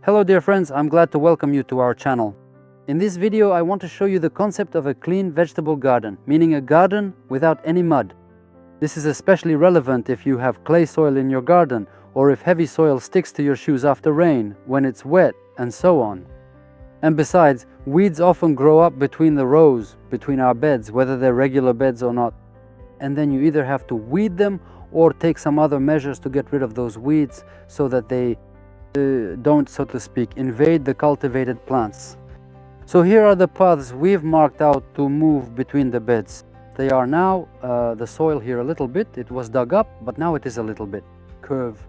Hello dear friends, I'm glad to welcome you to our channel. In this video I want to show you the concept of a clean vegetable garden, meaning a garden without any mud. This is especially relevant if you have clay soil in your garden, or if heavy soil sticks to your shoes after rain, when it's wet, and so on. And besides, weeds often grow up between the rows, between our beds, whether they're regular beds or not. And then you either have to weed them or take some other measures to get rid of those weeds so that they don't, so to speak, invade the cultivated plants. So here are the paths we've marked out to move between the beds. They are now, the soil here a little bit, it was dug up, but now it is a little bit curved.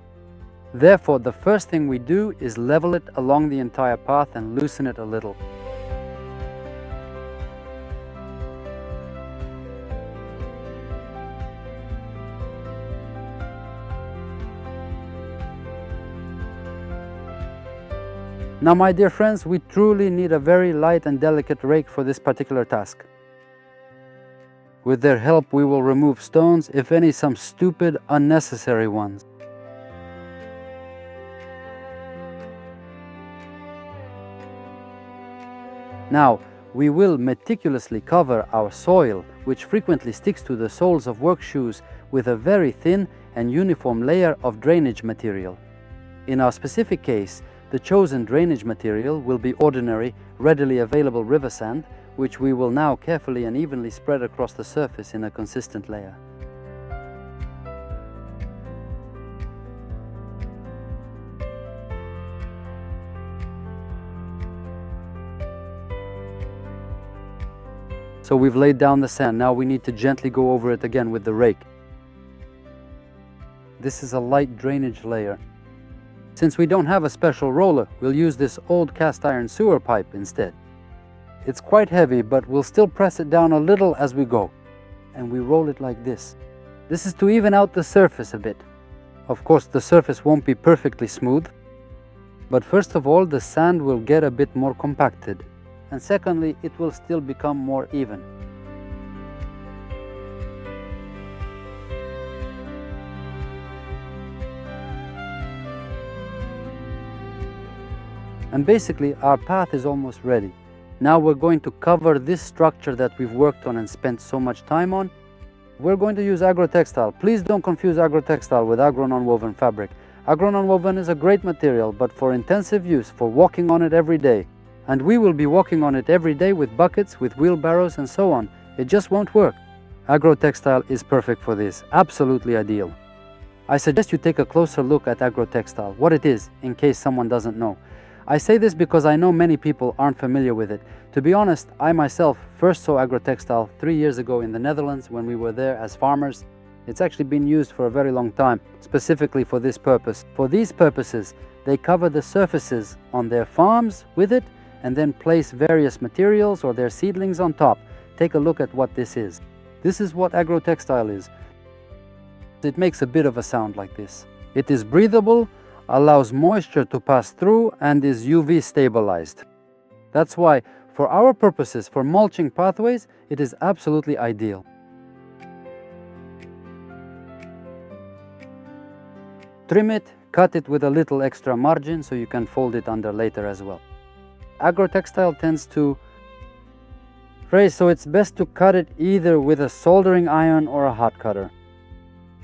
Therefore, the first thing we do is level it along the entire path and loosen it a little. Now, my dear friends, we truly need a very light and delicate rake for this particular task. With their help, we will remove stones, if any, some stupid, unnecessary ones. Now, we will meticulously cover our soil, which frequently sticks to the soles of work shoes, with a very thin and uniform layer of drainage material. In our specific case, the chosen drainage material will be ordinary, readily available river sand, which we will now carefully and evenly spread across the surface in a consistent layer. So we've laid down the sand, now we need to gently go over it again with the rake. This is a light drainage layer. Since we don't have a special roller, we'll use this old cast iron sewer pipe instead. It's quite heavy, but we'll still press it down a little as we go. And we roll it like this. This is to even out the surface a bit. Of course, the surface won't be perfectly smooth, but first of all, the sand will get a bit more compacted. And secondly, it will still become more even. And basically, our path is almost ready. Now we're going to cover this structure that we've worked on and spent so much time on. We're going to use agroexile. Please don't confuse agroexile with agro non-woven fabric. Agro non-woven is a great material, but for intensive use, for walking on it every day. And we will be walking on it every day with buckets, with wheelbarrows and so on. It just won't work. Agroexile is perfect for this, absolutely ideal. I suggest you take a closer look at agroexile, what it is, in case someone doesn't know. I say this because I know many people aren't familiar with it. To be honest, I myself first saw agroexile 3 years ago in the Netherlands when we were there as farmers. It's actually been used for a very long time, specifically for this purpose. For these purposes, they cover the surfaces on their farms with it and then place various materials or their seedlings on top. Take a look at what this is. This is what agroexile is. It makes a bit of a sound like this. It is breathable, allows moisture to pass through, and is UV stabilized. That's why, for our purposes, for mulching pathways, it is absolutely ideal. Trim it, cut it with a little extra margin so you can fold it under later as well. Agroexile tends to fray, so it's best to cut it either with a soldering iron or a hot cutter.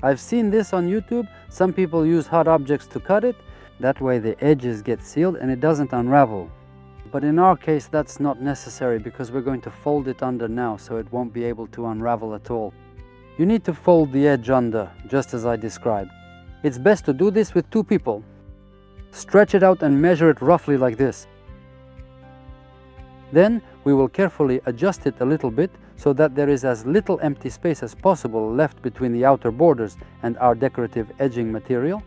I've seen this on YouTube. Some people use hot objects to cut it. That way the edges get sealed and it doesn't unravel. But in our case, that's not necessary because we're going to fold it under now, so it won't be able to unravel at all. You need to fold the edge under, just as I described. It's best to do this with 2 people. Stretch it out and measure it roughly like this. Then we will carefully adjust it a little bit so that there is as little empty space as possible left between the outer borders and our decorative edging material.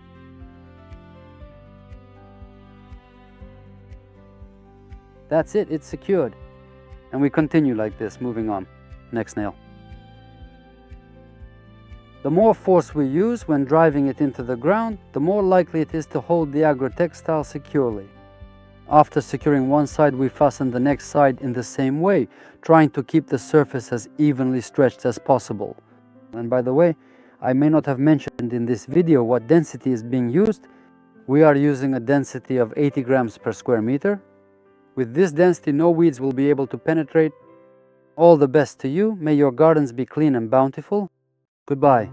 That's it, it's secured. And we continue like this, moving on. Next nail. The more force we use when driving it into the ground, the more likely it is to hold the agroexile securely. After securing one side, we fasten the next side in the same way, trying to keep the surface as evenly stretched as possible. And by the way, I may not have mentioned in this video what density is being used. We are using a density of 80 grams per square meter. With this density, no weeds will be able to penetrate. All the best to you. May your gardens be clean and bountiful. Goodbye.